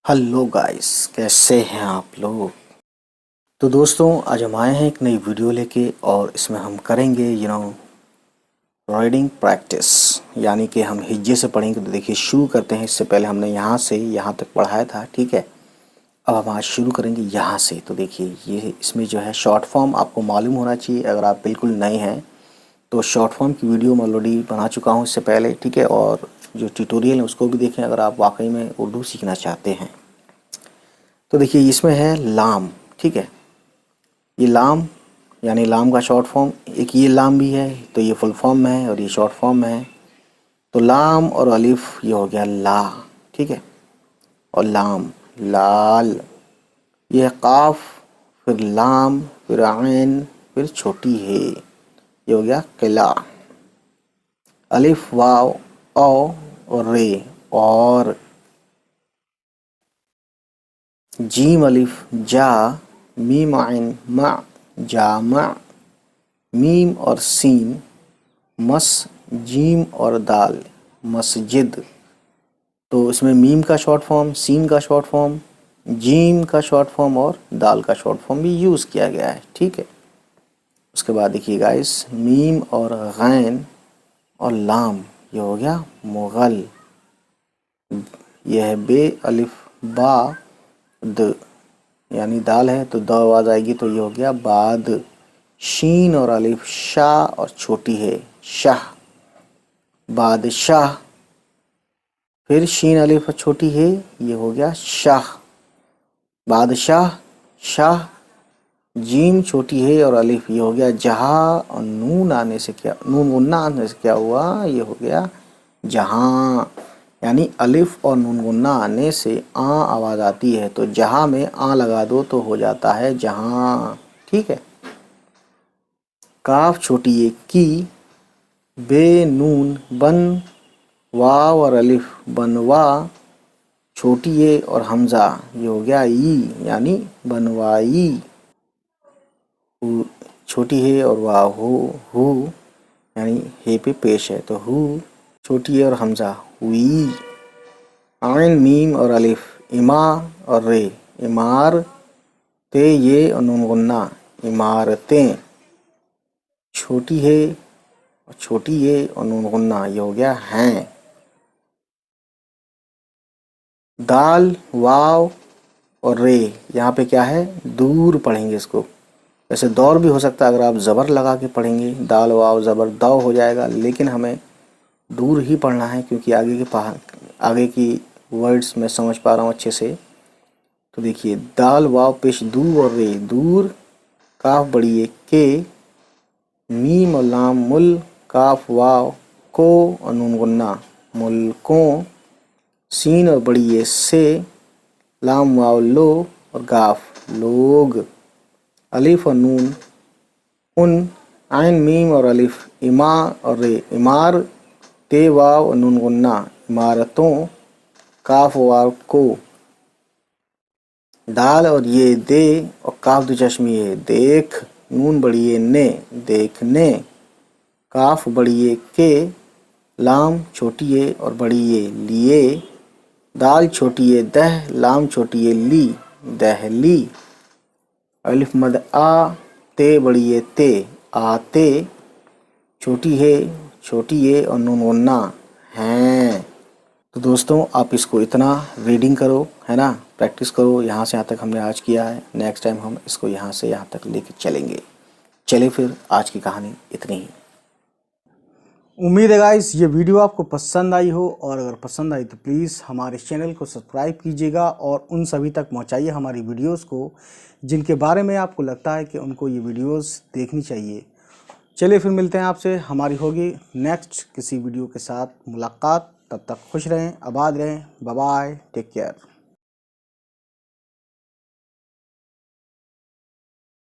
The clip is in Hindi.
हेलो गाइस, कैसे हैं आप लोग। तो दोस्तों, आज हम आए हैं एक नई वीडियो लेके और इसमें हम करेंगे रीडिंग प्रैक्टिस। यानी कि हम हिज्जे से पढ़ेंगे। तो देखिए, शुरू करते हैं। इससे पहले हमने यहाँ से यहाँ तक पढ़ाया था, ठीक है। अब हम आज शुरू करेंगे यहाँ से। तो देखिए, ये इसमें जो है शॉर्ट फॉर्म आपको मालूम होना चाहिए। अगर आप बिल्कुल नए हैं तो शॉर्ट फॉर्म की वीडियो मैं ऑलरेडी बना चुका हूँ इससे पहले, ठीक है। और जो ट्यूटोरियल है उसको भी देखें अगर आप वाकई में उर्दू सीखना चाहते हैं। तो देखिए, इसमें है लाम, ठीक है। ये लाम यानी लाम का शॉर्ट फॉर्म, एक ये लाम भी है, तो ये फुल फॉर्म में है और ये शॉर्ट फॉर्म में है। तो लाम और अलिफ ये हो गया ला, ठीक है। और लाम लाल, ये है काफ, फिर लाम, फिर आइन, फिर छोटी है, ये हो गया किला। अलिफ वाव औ और रे, और जीम अलिफ जा, मीम आइन मा, जामा, मीम और सीन, मस, जीम और दाल, मस्जिद। तो इसमें मीम का शॉर्ट फॉर्म, सीन का शॉर्ट फॉर्म, जीम का शॉर्ट फॉर्म और दाल का शॉर्ट फॉर्म भी यूज़ किया गया है, ठीक है। उसके बाद देखिए गाइस, मीम और गैन और लाम, ये हो गया मुगल। यह है बे अलिफ बा द, यानी दाल है तो द आवाज़ आएगी, तो ये हो गया बाद। शीन और अलिफ शाह और छोटी है शाह, बादशाह। फिर शीन अलिफ और छोटी है, ये हो गया शाह, बादशाह, शाह। जीम छोटी है और अलिफ, ये हो गया जहाँ। और नून आने से क्या, नून गुन्ना आने से क्या हुआ, ये हो गया जहाँ। यानी अलिफ और नून गुन्ना आने से आ आवाज़ आती है, तो जहाँ में आ लगा दो तो हो जाता है जहाँ, ठीक है। काफ छोटी है की, बे नून बन, वाव और अलिफ बनवा, छोटी ए और हमज़ा, ये हो गया ई, यानी बनवाई। छोटी है और वाव हु, यानी हे पे पेश है, तो हु, छोटी ए और हमज़ा हुई। आइन मीम और अलिफ इमा और रे, इमार, ते ये और नून गुन्ना, इमारतें। छोटी है और छोटी ए और नून गुन्ना, ये हो गया हैं। दाल वाव और रे, यहाँ पे क्या है, दूर पढ़ेंगे इसको। वैसे दौर भी हो सकता है, अगर आप ज़बर लगा के पढ़ेंगे, दाल वाव ज़बर दौ हो जाएगा, लेकिन हमें दूर ही पढ़ना है क्योंकि आगे की वर्ड्स मैं समझ पा रहा हूँ अच्छे से। तो देखिए, दाल वाव पेश दू और रे, दूर, काफ बड़ी एक के, मीम और लाम मुल, काफ वाव को और नून गुन्ना मुल्कों, सीन और बड़ी ये से, लाम वाव लो और गाफ लोग, अलिफ और नून उन, आइन मीम और अलिफ इमा और रे इमार, ते वाव और नून गुन्ना इमारतों, काफ वाव को, दाल और ये दे और काफ दो चश्मी है देख, नून बड़ी ये ने देखने, काफ बड़ी ये के, लाम छोटी ये और बड़ी ये लिए, दाल छोटी ये दह, लाम छोटी ये ली दहली, अलिफ मद आ, ते बड़ी ये ते आते, छोटी है छोटी ये और नून गुन्ना हैं। तो दोस्तों, आप इसको इतना रीडिंग करो, है ना, प्रैक्टिस करो। यहाँ से यहाँ तक हमने आज किया है, नेक्स्ट टाइम हम इसको यहाँ से यहाँ तक लेके चलेंगे। चलिए फिर, आज की कहानी इतनी ही। उम्मीद है गाइस ये वीडियो आपको पसंद आई हो, और अगर पसंद आई तो प्लीज़ हमारे चैनल को सब्सक्राइब कीजिएगा और उन सभी तक पहुंचाइए हमारी वीडियोस को जिनके बारे में आपको लगता है कि उनको ये वीडियोस देखनी चाहिए। चलिए फिर मिलते हैं आपसे, हमारी होगी नेक्स्ट किसी वीडियो के साथ मुलाकात। तब तक खुश रहें, आबाद रहें, बाय बाय, टेक केयर।